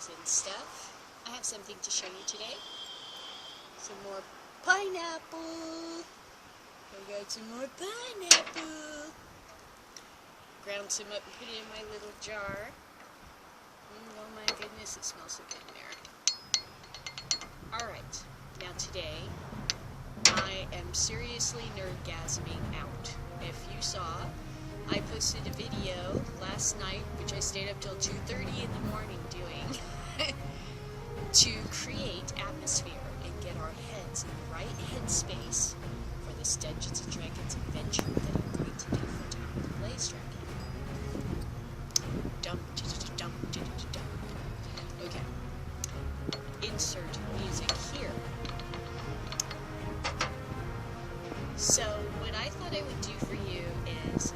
things and stuff. I have something to show you today. Some more pineapple. I got some more pineapple. Ground some up and put it in my little jar. Oh my goodness, it smells so good in there. Alright, now today I am seriously nerdgasming out. If you saw, I posted a video last night, which I stayed up till 2:30 in the morning doing, to create atmosphere and get our heads in the right headspace for this Dungeons & Dragons adventure that I'm going to do for Town of the Blaze Dragon. Okay. Insert music here. So, what I thought I would do for you is,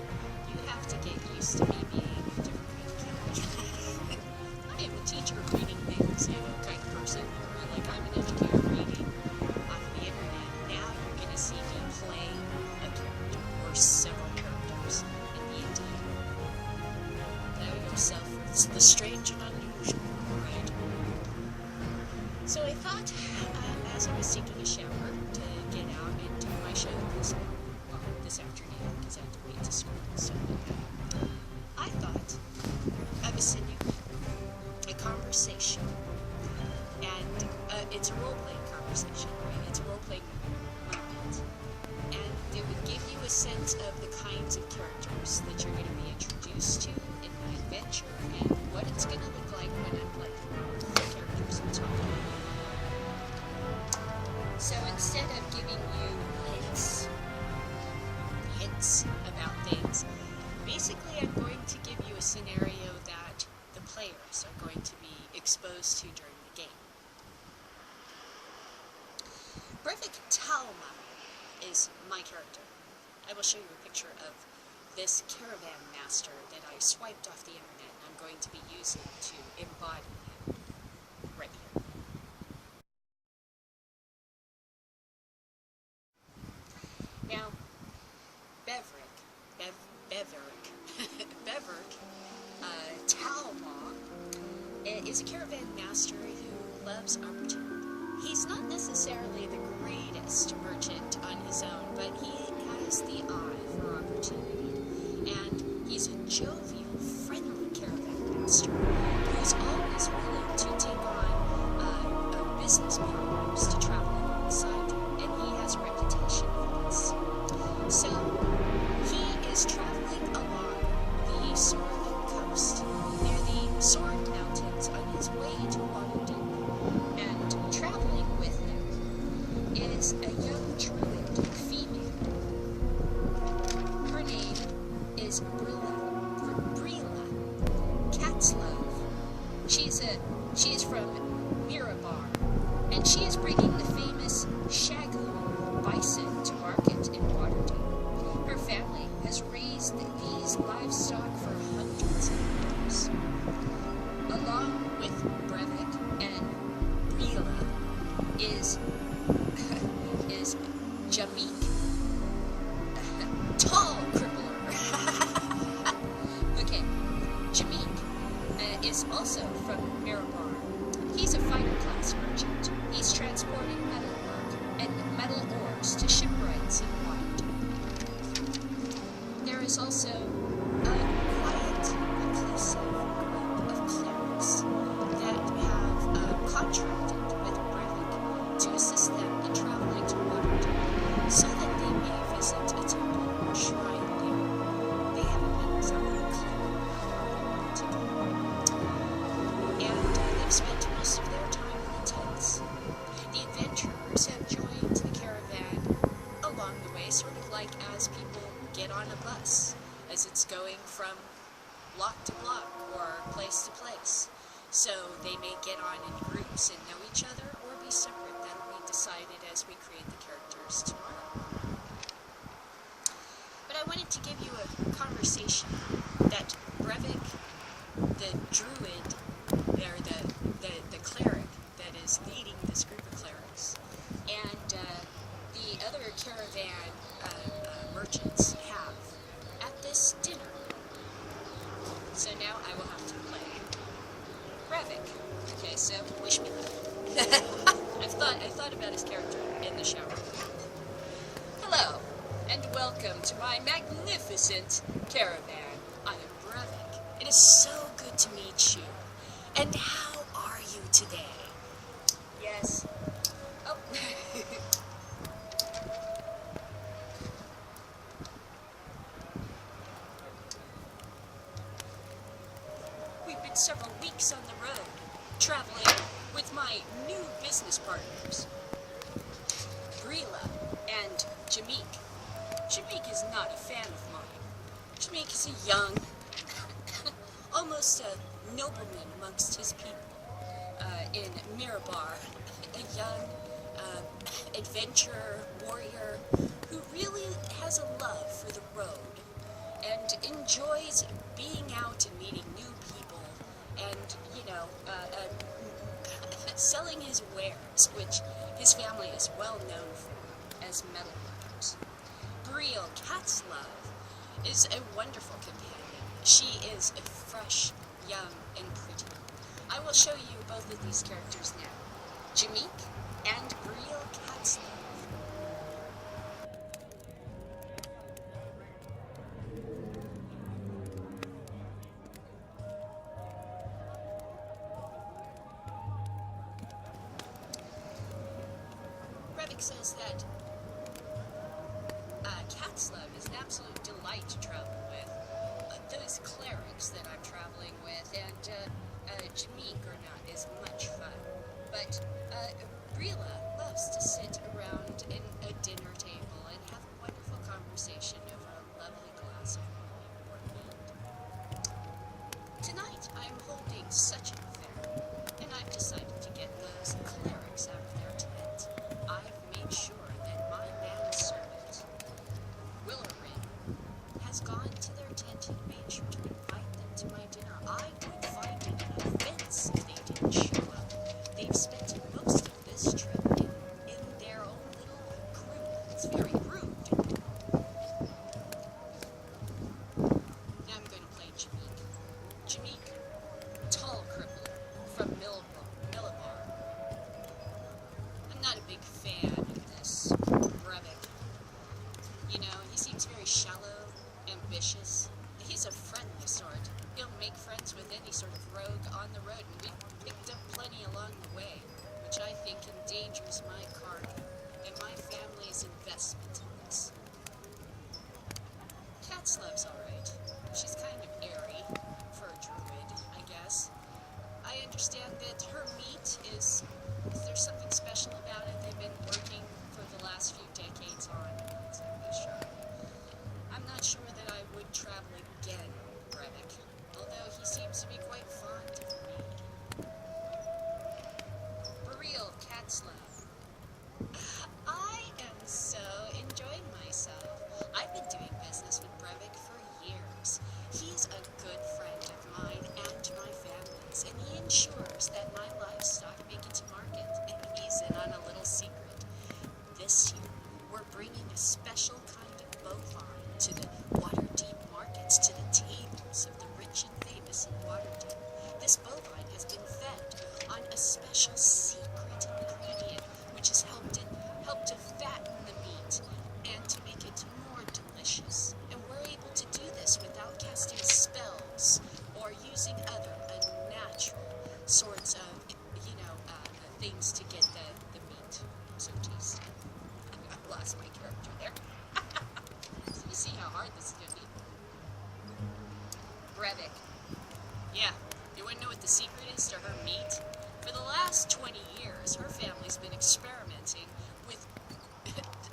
you have to get used to me being a different kind of character. I am a teacher reading things, kind of person, like I'm an educator reading off the internet. Now you're going to see me play a character, or several characters, in the D&D. Know yourself for the strange and unusual, right? So I thought, as I was taking a shower to get out and do my show this afternoon, because I had to wait to school and stuff like that, I thought I would send you a conversation. And it's a role-playing conversation, right? It's a role-playing moment. And it would give you a sense of the kinds of characters that you're going to be introduced to in my adventure, and what it's going to look like when I'm playing the characters I'm talking about. So instead of giving you hints about things, basically I'm going to give you a scenario that the players are going to be exposed to during the game. Brevik Talma is my character. I will show you a picture of this caravan master that I swiped off the internet, and I'm going to be using to embody him right here. Now, Beverick Talma is a caravan master who loves opportunity. He's not necessarily the greatest merchant on his own, but he has the eye for opportunity. And he's a jovial, friendly caravan master who's always willing to take on business partners to travel alongside him, and he has a reputation for this. So, he is traveling along the Soren coast, near the Soren Mountains, on his way to Waterdeep, and traveling with him is a young druid female. Her name is Brilla Catslove. She is from Mirabar, and she is bringing the famous Shagoo bison to market in Waterdeep. Her family has raised these livestock for hundreds of years. Along with Brevik and Brilla is Jamik, tall crippler. Okay, Jamik is also from Mirabar. He's a fighter class merchant. He's transporting metalwork and metal ores to shipwrights in Waterdeep. There is also a quiet, inclusive group of clerics that have contracted with Brevik to assist them in traveling to Waterdeep so that they may visit a temple or shrine there. They haven't been exactly clear what to do. And they've spent most of their time in the tents. The adventurers have joined the caravan along the way, sort of like as people get on a bus, as it's going from block to block or place to place. So they may get on in groups and know each other, or be separate. That'll be decided as we create the characters tomorrow. But I wanted to give you a conversation that Brevik, the druid, or the cleric that is leading this group of clerics, and the other caravan merchants have at this dinner. So now I will have to play Brevik. Okay. so wish me luck. I thought about his character in the shower. Hello, and welcome to my magnificent caravan. I am Brevik. It is so good to meet you. And how are you today? Yes. Oh. We've been several weeks on the road, traveling with my new business partners, Brila and Jameek. Jameek is not a fan of mine. Jameek is a young, almost a nobleman amongst his people in Mirabar, a young adventurer, warrior, who really has a love for the road and enjoys being out and meeting new people and, selling his wares, which his family is well known for as metal workers. Brielle, Cat's Love, is a wonderful companion. She is fresh, young, and pretty. I will show you both of these characters now. Jameek and Brielle, Cat's Love. Brevik says that Cat's Love is an absolute delight to travel with. Those clerics that I'm traveling with and Jameek are not as much fun. But Brila loves to sit around in a dinner table and have a wonderful conversation over a lovely glass of warm mead. Tonight I'm holding such an affair, and I've decided to get those clerics out of their tent. I've made sure that my manservant, Willerin, has gone to their tent and made sure to invite them to my dinner. I would find it an offense if they didn't show up. They've spent most of this trip in their own little group. It's very rude. Now I'm going to play Jameek. Jameek, tall cripple from Millibar. I'm not a big fan of this Brevik. You know, he seems very shallow, ambitious. He's a friendly sort. He'll make friends with any sort of rogue on the road, and we've picked up plenty along the way, which I think endangers my cargo and my family's investment in this. Cat's Love's alright. She's kind of airy for a druid, I guess. I understand that her meat is, there's something special about it. They've been working for the last few decades on this show. I'm not sure that I would travel again, Brevik, although he seems to be quite fond of me. Brielle, Cat's Love. I am so enjoying myself. I've been doing business with Brevik for years. He's a good friend of mine and my family's, and he ensures that my livestock make it to market, and he's in on a little secret. This year, we're bringing a special kind of bovine to the Waterdeep markets, to the tables of the rich and famous in Waterdeep. This bovine has been fed on a special secret ingredient which has helped to fatten the meat and to make it more delicious. And we're able to do this without casting spells or using other unnatural sorts of, things to get the meat so tasty. I lost my character there. So you see how hard this is going to be. Brevik. Yeah, you want to know what the secret is to her meat? For the last 20 years, her family's been experimenting with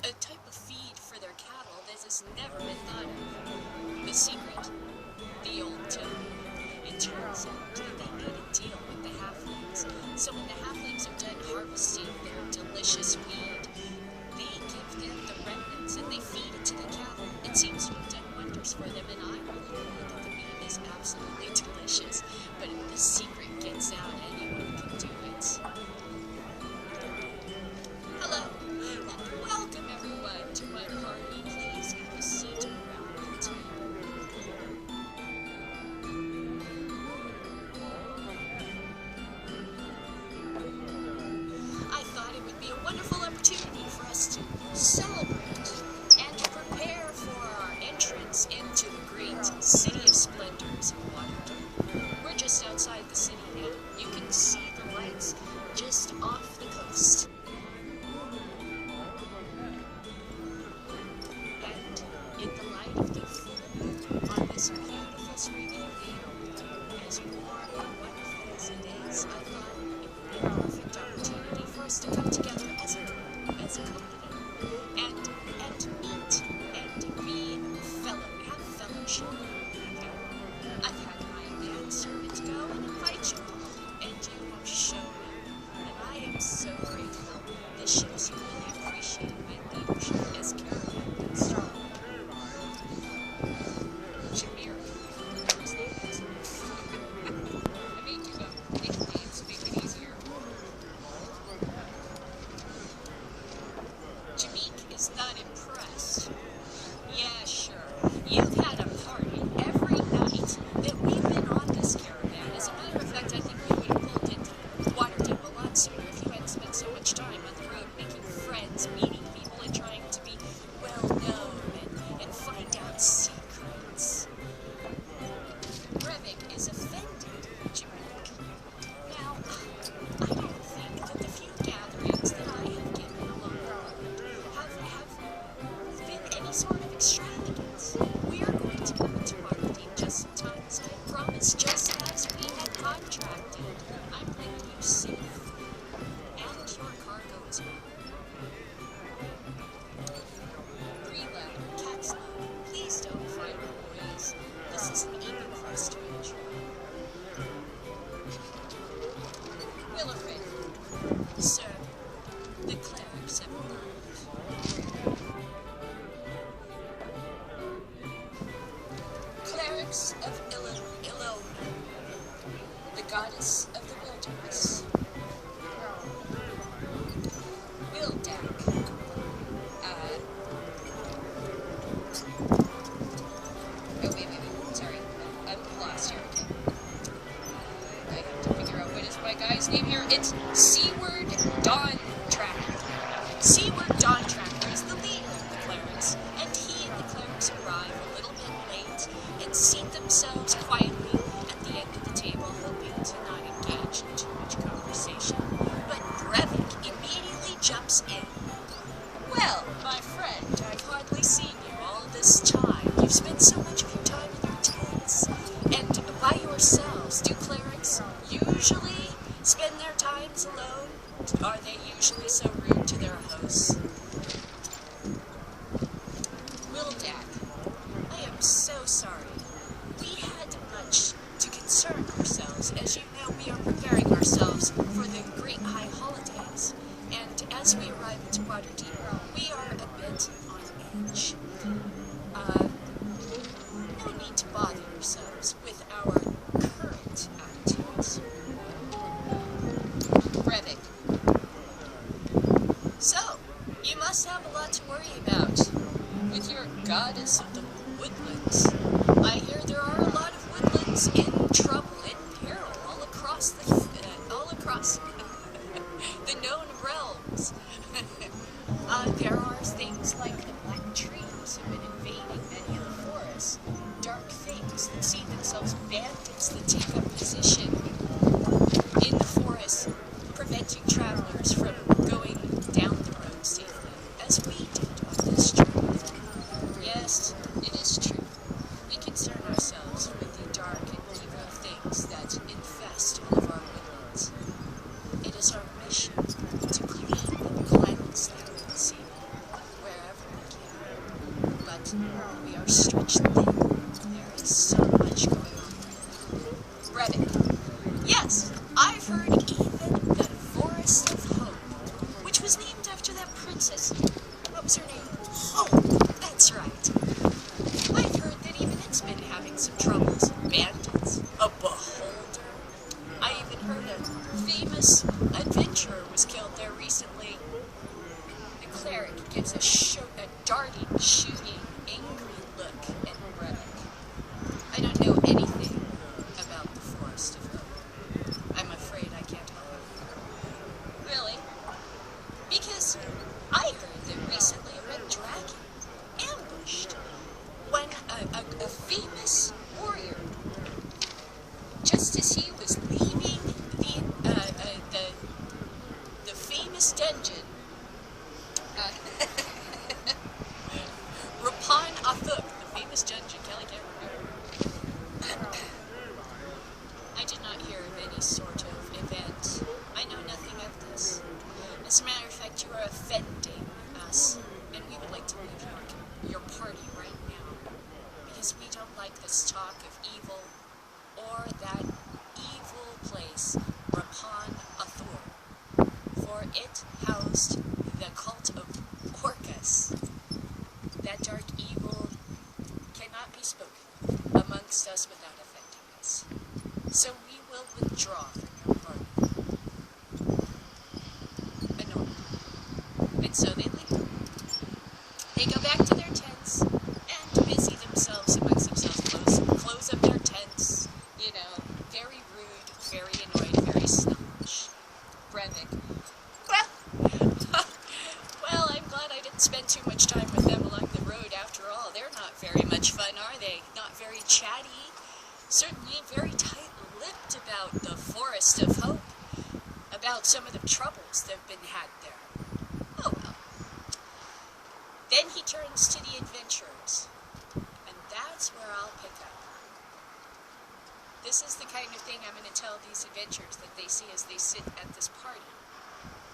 a type of feed for their cattle that has never been thought of. The secret, the old tone. It turns out that they made a deal with the halflings. So when the halflings are done harvesting their delicious feed, they give them the remnants and they feed it to the cattle. It seems to have done wonders for them, and I really know that the meat is absolutely delicious. But if the secret gets out, anyone can do it. Hello, and welcome everyone to my party. Please have a seat around the table. outside the city now. You can see the lights just off the coast. And in the light of the full moon on this beautiful spring evening, as warm and wonderful as it is, I thought it would be a perfect opportunity for us to come together as a company, and meet and be have fellowship. I've had my manservant go and invite you, and you have shown me, and I am so grateful. This shows you really appreciate my leadership as caravan and strong. Shamir, his name is. I made you up nicknames to make it easier. Jameek is not impressed. Yeah, sure. You've had a party every night that we've been on this caravan. As a matter of fact, I think we would have pulled into Waterdeep a lot sooner if you hadn't spent so much time on the road making friends, meeting people, and trying to be well known and find out secrets. Brevik is offended, Jameek. Now, I don't think that the few gatherings that I have given along the road have been any sort of extravagance. We are going to go into Waterdeep just in time, as I promised, just as we had contracted. I'm bringing you safe, and your cargo as well. Breland, Catslow, please don't fight our ways. This is an evening for us to enjoy. Willifred, sir, the clerics have arrived. Clerics of Ilona, the goddess of the wilderness. Wildak, wait, sorry, I'm lost here. I have to figure out what is my guy's name here. It's Seaward Dawn Tracker. Seaward Dawn Tracker is the leader of the clerics, and he and the clerics arrive a little bit late and seat themselves quietly at the end of the table, hoping to not engage in too much conversation. But Brevik immediately jumps in. Well, my friend, I've hardly seen you all this time. You've spent so much of your time in your tents and by yourselves. Do clerics usually spend their times alone? Are they usually so rude to their hosts? Wildak, I am so sorry. We had much to concern ourselves. As you know, we are preparing ourselves for the great high holidays. And as we arrive into Waterdeep, we are a bit on edge. No need to bother yourselves with our current attitudes. Brevik. So, you must have a lot to worry about with your goddess of the woodlands. I hear there are a lot of woodlands in trouble, in peril, all across the known realms. There are things like the black trees have been invading many of the forests. Dark things that see themselves bandits that take up position in the forest, preventing travelers from going down the road safely, as we did on this journey. Yes, it is true. We concern ourselves with the dark and evil things that infest all of our woodlands. It is our mission to clean and cleanse them this evening, wherever we can. But we are stretched thin. There is so much going on. Brevik. Yes, I've heard even that Forest of Hope, which was named after that princess. What was her name? Hope. That's right. I've heard that even it's been having some troubles. Bandits. A beholder. I even heard a famous adventurer was killed there recently. The cleric gives a darting, shooting, angry look at Brevik. I don't know anything about the Forest of Hope. I'm afraid I can't help you. Really? Because I heard that recently a red dragon ambushed when a famous warrior, just as he was I did not hear of any sort of event. I know nothing of this. As a matter of fact, you are offending us, and we would like to leave your party right now, because we don't like this talk of evil, or that evil place, Rapon Athor, for it housed the cult of Orcus. That dark evil cannot be spoken amongst us without offending us. So we will withdraw from your party. Annoyed. And so they leave. They go back to their tents and busy themselves amongst themselves, close up their tents, you know, very rude, very annoyed, very snobbish. Brevik. Well, I'm glad I didn't spend too much time with them along the road after all. They're not very much fun, are they? Not very chatty. Certainly very tight-lipped about the Forest of Hope. About some of the troubles that have been had there. Oh well. Then he turns to the adventurers. And that's where I'll pick up. This is the kind of thing I'm going to tell these adventurers that they see as they sit at this party.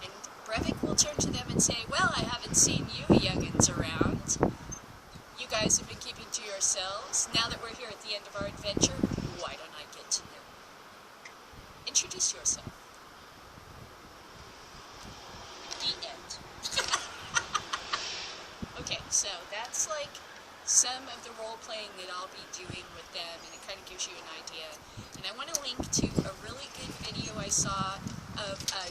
And Brevik will turn to them and say, well, I haven't seen you youngins around. You guys have been keeping to yourselves. Now that we're here at the end of our adventure, why don't I get to know you? Introduce yourself. The end. Okay, so that's like some of the role-playing that I'll be doing with them, and it kind of gives you an idea. And I want to link to a really good video I saw of a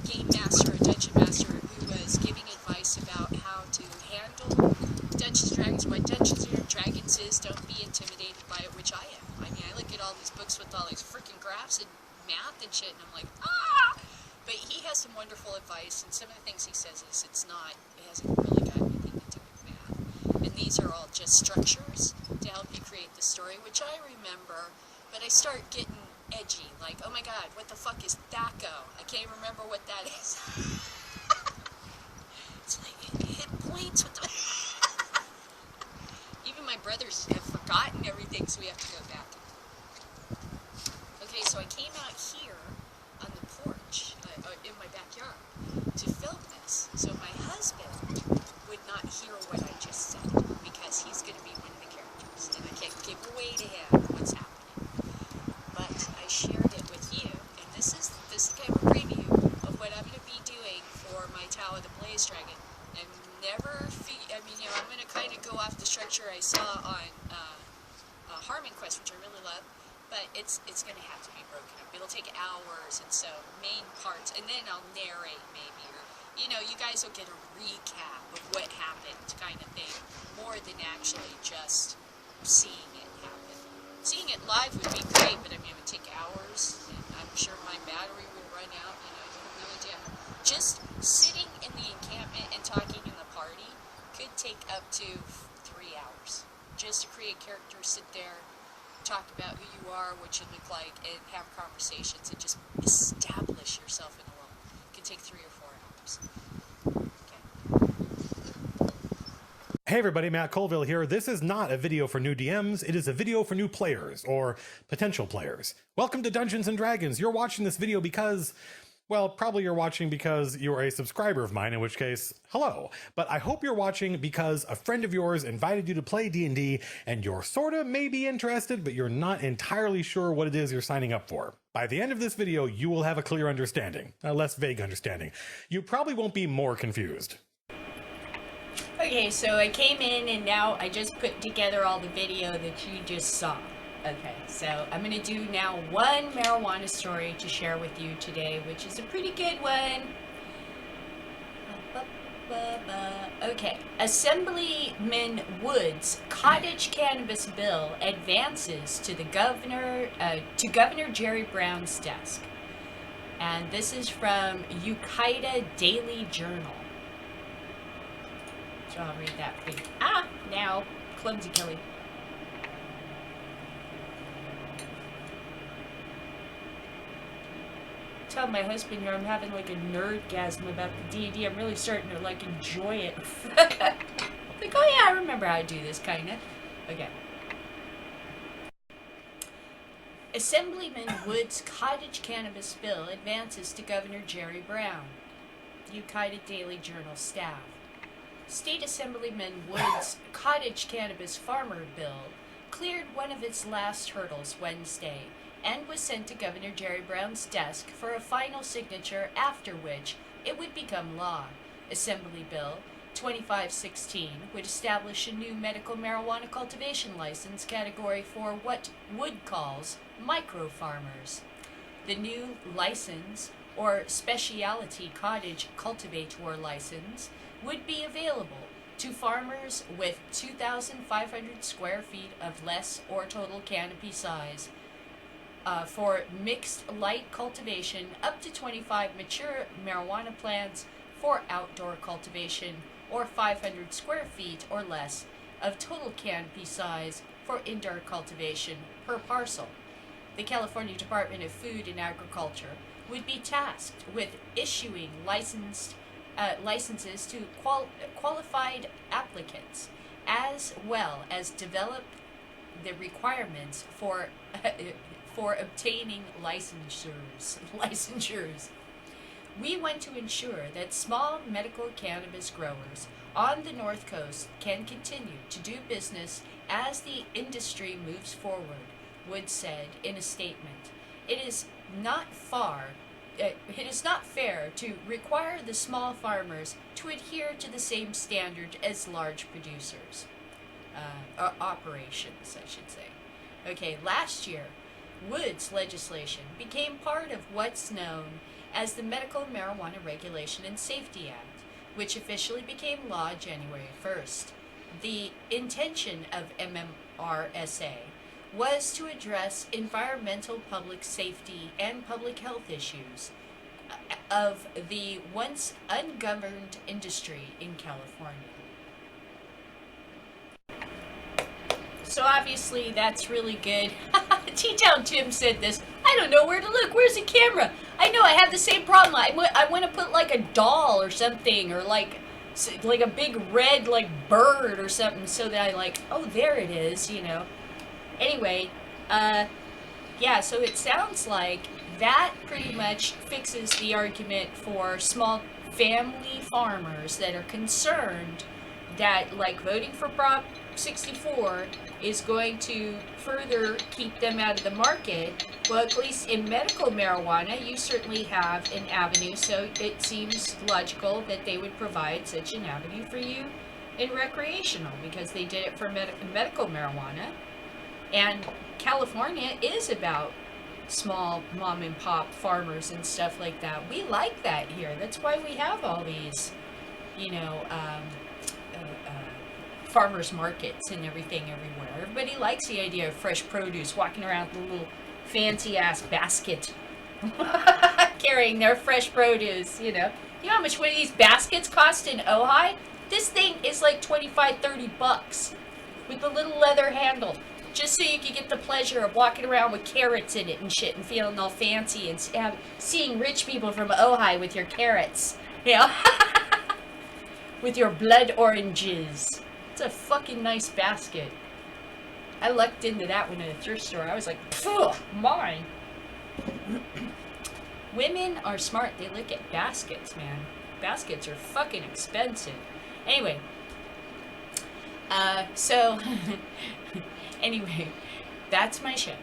game master, a dungeon master, who was giving advice about how to handle Dungeons & Dragons, what Dungeons & Dragons is. Don't be intimidated by it, which I am. I mean, I look at all these books with all these freaking graphs and math and shit, and I'm like, ah! But he has some wonderful advice, and some of the things he says is it hasn't really got anything to do with math. And these are all just structures to help you create the story, which I remember, but I start getting edgy, like, oh my god, what the fuck is THACO? I can't remember what that is. It's like, hit points with the... Even my brothers have forgotten everything, so we have to go back. Okay, so I came out here on the porch, in my backyard, to film this. So my husband would not hear what I just said, because he's going to be one of the characters, and I can't give away to him what's happening. But I shared it with you, and this is kind of a preview of what I'm going to be doing for my Tower of the Blaze Dragon. I'm going to kind of go off the structure I saw on Harmon Quest, which I really love, but it's going to have to be broken up. It'll take hours, and so main parts, and then I'll narrate maybe, or, you know, you guys will get a recap of what happened kind of thing, more than actually just seeing it happen. Seeing it live would be great, but I mean, it would take hours, and I'm sure my battery would run out, and I don't know idea. Just sitting in the encampment and talking in the party could take up to 3 hours. Just to create characters, sit there, talk about who you are, what you look like, and have conversations, and just establish yourself in the world. It can take 3 or 4 hours. Okay. Hey everybody, Matt Colville here. This is not a video for new DMs, it is a video for new players, or potential players. Welcome to Dungeons & Dragons. You're watching this video because... well, probably you're watching because you're a subscriber of mine, in which case, hello. But I hope you're watching because a friend of yours invited you to play D&D, and you're sorta maybe interested, but you're not entirely sure what it is you're signing up for. By the end of this video, you will have a clear understanding, a less vague understanding. You probably won't be more confused. Okay, so I came in, and now I just put together all the video that you just saw. Okay, so I'm going to do now one marijuana story to share with you today, which is a pretty good one. Okay, Assemblyman Wood's cottage cannabis bill advances to the governor, Governor Jerry Brown's desk. And this is from Ukiah Daily Journal. So I'll read that for you. Now, clumsy Kelly. Tell my husband here I'm having like a nerdgasm about the D&D. I'm really starting to like enjoy it. Like, oh yeah, I remember how to do this kind of. Okay. Assemblyman Wood's cottage cannabis bill advances to Governor Jerry Brown. Ukiah Daily Journal staff. State Assemblyman Wood's cottage cannabis farmer bill cleared one of its last hurdles Wednesday and was sent to Governor Jerry Brown's desk for a final signature, after which it would become law. Assembly Bill 2516 would establish a new medical marijuana cultivation license category for what Wood calls micro farmers. The new license, or specialty cottage cultivator license, would be available to farmers with 2,500 square feet of less or total canopy size, for mixed light cultivation, up to 25 mature marijuana plants for outdoor cultivation, or 500 square feet or less of total canopy size for indoor cultivation per parcel. The California Department of Food and Agriculture would be tasked with issuing licenses to qualified applicants, as well as develop the requirements for obtaining licensures. We want to ensure that small medical cannabis growers on the North Coast can continue to do business as the industry moves forward, Wood said in a statement. It is not fair to require the small farmers to adhere to the same standard as large producers. Operations, I should say. Okay, last year, Wood's legislation became part of what's known as the Medical Marijuana Regulation and Safety Act, which officially became law January 1st. The intention of MMRSA was to address environmental, public safety, and public health issues of the once ungoverned industry in California. So obviously that's really good. T-Town Tim said this. I don't know where to look. Where's the camera? I know I have the same problem. I want to put like a doll or something, or like a big red like bird or something, so that I like, oh, there it is, you know. Anyway, yeah, so it sounds like that pretty much fixes the argument for small family farmers that are concerned that, like, voting for Prop 64 is going to further keep them out of the market. Well, at least in medical marijuana, you certainly have an avenue, so it seems logical that they would provide such an avenue for you in recreational, because they did it for medical marijuana. And California is about small mom and pop farmers and stuff like that. We like that here. That's why we have all these, you know, farmers markets and everything everywhere. Everybody likes the idea of fresh produce, walking around with a little fancy ass basket carrying their fresh produce, you know. You know how much one of these baskets cost in Ojai? This thing is like $25-30 with the little leather handle, just so you can get the pleasure of walking around with carrots in it and shit and feeling all fancy and seeing rich people from Ojai with your carrots, you know. With your blood oranges. It's a fucking nice basket. I lucked into that one at a thrift store. I was like, phew, mine. Women are smart. They look at baskets, man. Baskets are fucking expensive. Anyway. Anyway, that's my show.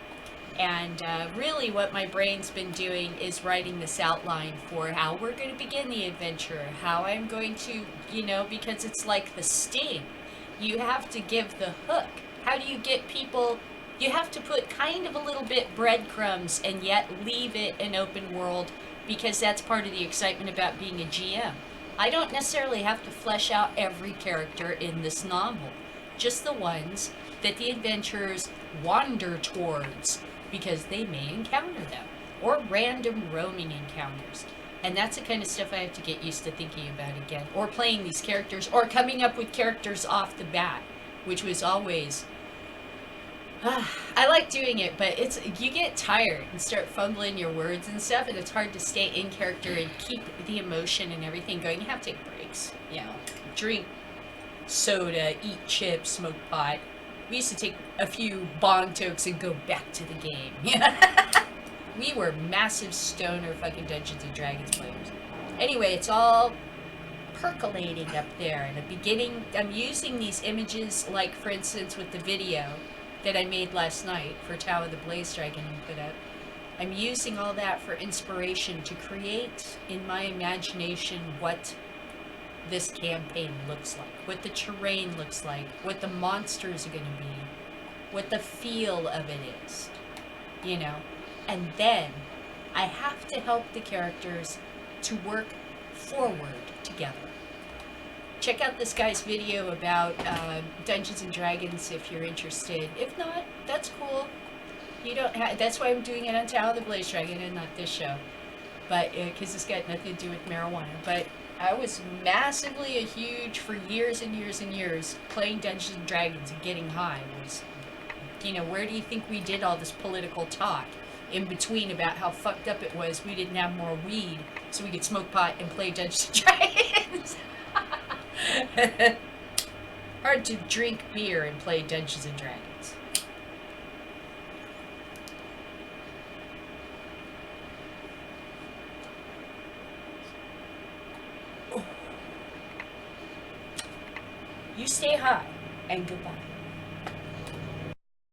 And really what my brain's been doing is writing this outline for how we're going to begin the adventure. How I'm going to, you know, because it's like the sting. You have to give the hook. How do you get people? You have to put kind of a little bit breadcrumbs and yet leave it an open world, because that's part of the excitement about being a GM. I don't necessarily have to flesh out every character in this novel, just the ones that the adventurers wander towards, because they may encounter them, or random roaming encounters. And that's the kind of stuff I have to get used to thinking about again, or playing these characters, or coming up with characters off the bat, which was always, I like doing it, but you get tired and start fumbling your words and stuff, and it's hard to stay in character and keep the emotion and everything going. You have to take breaks, you know, drink soda, eat chips, smoke pot, We used to take a few bong tokes and go back to the game. We were massive stoner fucking Dungeons and Dragons players. Anyway, it's all percolating up there. In the beginning, I'm using these images, like for instance with the video that I made last night for Tower of the Blaze Dragon and put up. I'm using all that for inspiration to create in my imagination what this campaign looks like, what the terrain looks like, what the monsters are going to be, what the feel of it is, you know. And then I have to help the characters to work forward together. Check out this guy's video about Dungeons and Dragons if you're interested. If not, that's cool. You don't have, that's why I'm doing it on Tower of the Blaze Dragon and not this show. But because it's got nothing to do with marijuana. But I was massively a huge, for years and years and years, playing Dungeons and Dragons and getting high was, you know, where do you think we did all this political talk in between about how fucked up it was we didn't have more weed so we could smoke pot and play Dungeons and Dragons? Hard to drink beer and play Dungeons and Dragons. You stay high, and goodbye.